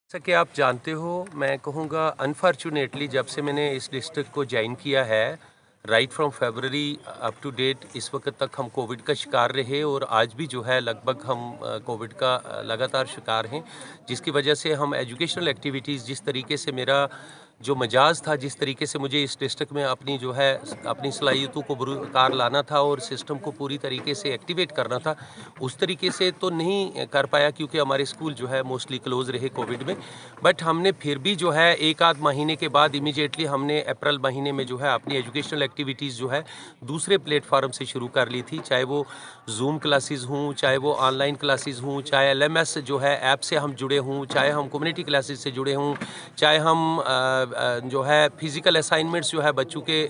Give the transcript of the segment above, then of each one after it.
जैसा कि आप जानते हो, मैं कहूँगा अनफॉर्चुनेटली जब से मैंने इस डिस्ट्रिक्ट को ज्वाइन किया है, right from February up to date इस वक्त तक हम कोविड का शिकार रहे और आज भी जो है लगभग हम कोविड का लगातार शिकार हैं, जिसकी वजह से हम एजुकेशनल एक्टिविटीज़ जिस तरीके से मेरा जो मिजाज था, जिस तरीके से मुझे इस डिस्ट्रिक्ट में अपनी जो है अपनी सलाहियतों को बुरुकार लाना था और सिस्टम को पूरी तरीके से एक्टिवेट करना था, उस तरीके से तो नहीं कर पाया क्योंकि हमारे स्कूल जो है मोस्टली क्लोज रहे कोविड में। बट हमने फिर भी जो है एक आध महीने के बाद इमीडिएटली हमने अप्रैल महीने में जो है अपनी एजुकेशनल एक्टिविटीज़ जो है दूसरे प्लेटफार्म से शुरू कर ली थी, चाहे वो जूम क्लासेस हों, चाहे वो ऑनलाइन क्लासेस हों, चाहे LMS जो है ऐप से हम जुड़े हों, चाहे हम कम्युनिटी क्लासेस से जुड़े हों, चाहे हम जो है फिज़िकल असाइनमेंट्स जो है बच्चों के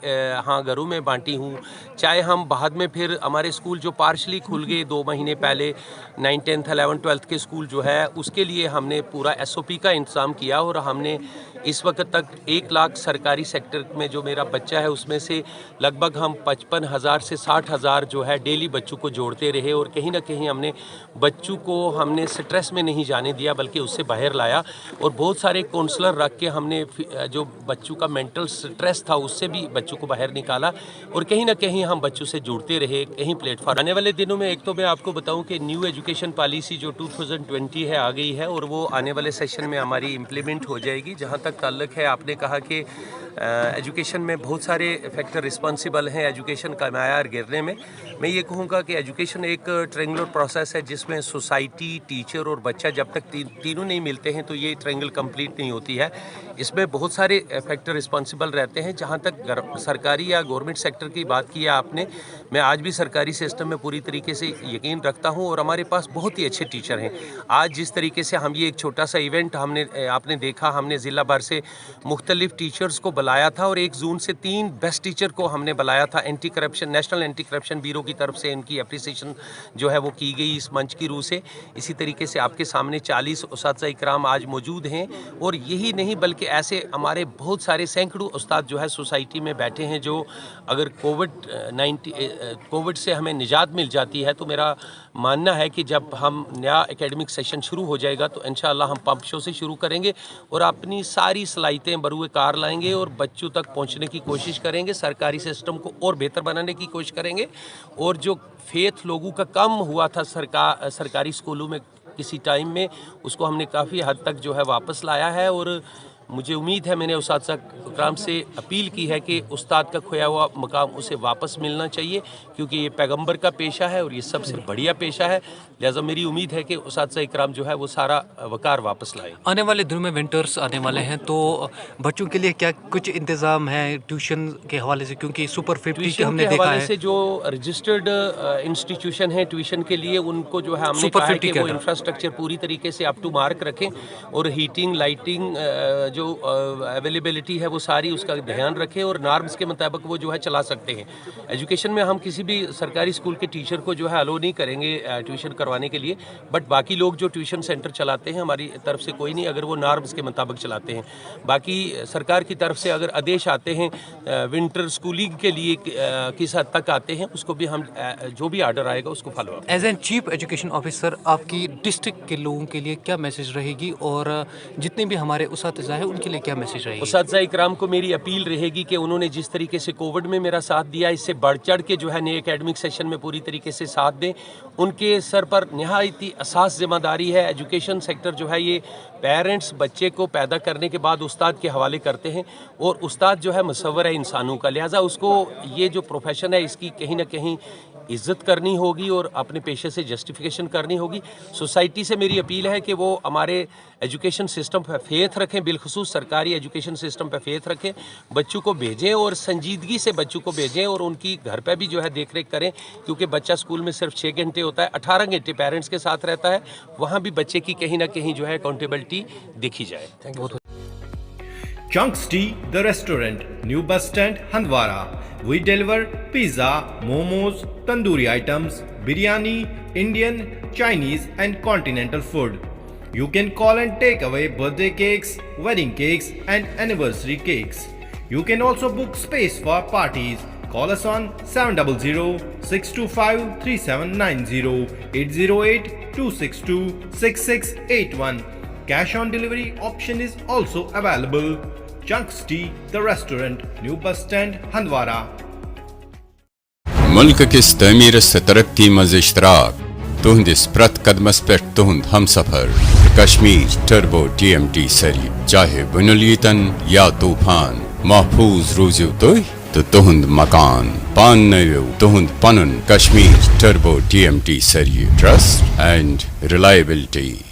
हाँ घरों में बांटी हूँ, चाहे हम बाद में फिर हमारे स्कूल जो पार्शली खुल गए 2 महीने पहले 9, 10th, 11th, 12th के स्कूल जो है उसके लिए हमने पूरा SOP का इंतज़ाम किया और हमने इस वक्त तक 1 लाख सरकारी सेक्टर में जो मेरा बच्चा है उसमें से लगभग हम 55,000 से 60,000 जो है डेली बच्चों को जोड़ते रहे और कहीं ना कहीं हमने बच्चों को हमने स्ट्रेस में नहीं जाने दिया बल्कि उससे बाहर लाया और बहुत सारे काउंसलर रख के हमने जो बच्चों का मेंटल स्ट्रेस था उससे भी बच्चों को बाहर निकाला और कहीं ना कहीं हम बच्चों से जुड़ते रहे कहीं प्लेटफॉर्म। आने वाले दिनों में एक तो मैं आपको बताऊं कि न्यू एजुकेशन पॉलिसी जो 2020 है आ गई है और वो आने वाले सेशन में हमारी इम्प्लीमेंट हो जाएगी। जहां तक ताल्लुक है, आपने कहा कि एजुकेशन में बहुत सारे फैक्टर रिस्पॉन्सिबल हैं एजुकेशन का मायार गिरने में। मैं ये कहूँगा कि एजुकेशन एक ट्रेंगुलर प्रोसेस है जिसमें सोसाइटी, टीचर और बच्चा जब तक तीनों नहीं मिलते हैं तो ये ट्रेंगल कंप्लीट नहीं होती है। इसमें बहुत सारे फैक्टर रिस्पॉन्सिबल रहते हैं। जहाँ तक सरकारी या गवर्नमेंट सेक्टर की बात की है आपने, मैं आज भी सरकारी सिस्टम में पूरी तरीके से यकीन रखता हूँ और हमारे पास बहुत ही अच्छे टीचर हैं। आज जिस तरीके से हम ये एक छोटा सा इवेंट आपने देखा, हमने ज़िला भर से मुख्तलिफ टीचर्स को बुलाया था और 1 जून से 3 बेस्ट टीचर को हमने बुलाया था। Anti corruption national anti corruption bureau की तरफ से इनकी एप्रिसिएशन जो है वो की गई इस मंच की रूह से। इसी तरीके से आपके सामने 40 उस्ताद इकराम आज मौजूद हैं और यही नहीं बल्कि ऐसे हमारे बहुत सारे सैकड़ों उस्ताद जो है सोसाइटी में बैठे हैं जो अगर कोविड से हमें निजात मिल जाती है तो मेरा मानना है कि जब हम नया एकेडमिक सेशन शुरू हो जाएगा तो इंशाअल्लाह हम पंप शो से शुरू करेंगे और अपनी सारी सलाहियतें बरूए कार लाएंगे और बच्चों तक पहुंचने की कोशिश करेंगे, सरकारी सिस्टम को और बेहतर बनाने की कोशिश करेंगे और जो फेथ लोगों का कम हुआ था सरकारी स्कूलों में किसी टाइम में, उसको हमने काफ़ी हद तक जो है वापस लाया है और मुझे उम्मीद है, मैंने उस्ताद इकराम से अपील की है कि उस्ताद का खोया हुआ मकाम उसे वापस मिलना चाहिए क्योंकि ये पैगंबर का पेशा है और ये सबसे बढ़िया पेशा है। लिहाजा मेरी उम्मीद है कि उस्ताद इकराम जो है वो सारा वकार वापस लाए। आने वाले दिनों में विंटर्स आने वाले हैं तो बच्चों के लिए क्या कुछ इंतज़ाम है ट्यूशन के हवाले से, क्योंकि सुपर 50 हमने देखा है से जो रजिस्टर्ड इंस्टीट्यूशन है ट्यूशन के लिए उनको जो है हमने कहा है कि वो इंफ्रास्ट्रक्चर पूरी तरीके से अप टू मार्क रखें और हीटिंग, लाइटिंग जो अवेलेबिलिटी है वो सारी उसका ध्यान रखें और नॉर्म्स के मुताबिक वो जो है चला सकते हैं। एजुकेशन में हम किसी भी सरकारी स्कूल के टीचर को जो है अलो नहीं करेंगे ट्यूशन करवाने के लिए, बट बाकी लोग जो ट्यूशन सेंटर चलाते हैं हमारी तरफ से कोई नहीं अगर वो नॉर्म्स के मुताबिक चलाते हैं। बाकी सरकार की तरफ से अगर आदेश आते हैं विंटर स्कूलिंग के लिए किस हद तक आते हैं उसको भी हम जो भी ऑर्डर आएगा उसको follow up. As an chief education officer आपकी डिस्ट्रिक्ट के लोगों के लिए क्या मैसेज रहेगी और जितने भी हमारे उस्ताद हैं उनके लिए क्या मैसेज रहेगी? उस्ताद इकराम को मेरी अपील रहेगी कि उन्होंने जिस तरीके से कोविड में मेरा साथ दिया इससे बढ़ चढ़ के जो है नए एकेडमिक सेशन में पूरी तरीके से साथ दें। उनके सर पर निहायती असास जिम्मेदारी है। एजुकेशन सेक्टर जो है ये पेरेंट्स बच्चे को पैदा करने के बाद उस्ताद के हवाले करते हैं और उस्ताद जो है मुसव्वर है इंसानों का, लिहाजा उसको ये जो प्रोफेशन है इसकी कहीं ना कहीं इज़्ज़त करनी होगी और अपने पेशे से जस्टिफिकेशन करनी होगी। सोसाइटी से मेरी अपील है कि वो हमारे एजुकेशन सिस्टम पर फेथ रखें, बिलखुसूस सरकारी एजुकेशन सिस्टम पर फेथ रखें, बच्चों को भेजें और संजीदगी से बच्चों को भेजें और उनकी घर पर भी जो है देख रेख करें क्योंकि बच्चा स्कूल में सिर्फ 6 घंटे होता है, 18 घंटे पेरेंट्स के साथ रहता है, वहाँ भी बच्चे की कहीं ना कहीं जो है अकाउंटेबिलिटी देखी जाए। Thank you. Chunks Tea, the restaurant, New Bus Stand, Handwara. We deliver pizza, momos, tandoori items, biryani, Indian, Chinese and continental food. You can call and take away birthday cakes, wedding cakes and anniversary cakes. You can also book space for parties. Call us on 700-625-3790, 808-262-6681. Cash on delivery option is also available. Chunks Tea, the restaurant, New Bus Stand, Handwara. मुल्क किस तमीरस तरक्की मज इश्तराक तुहंदिस प्रत कदमस पे तुहंद हम सफर Kashmir turbo TMT सरी चाहे बुनुलीतन या तूफान महफूज रूज़िव तो तुहंद मकान पान नयो तुहंद पनुन कश्मीर टर्बो TMT सरी ट्रस्ट एंड रिलायबिलिटी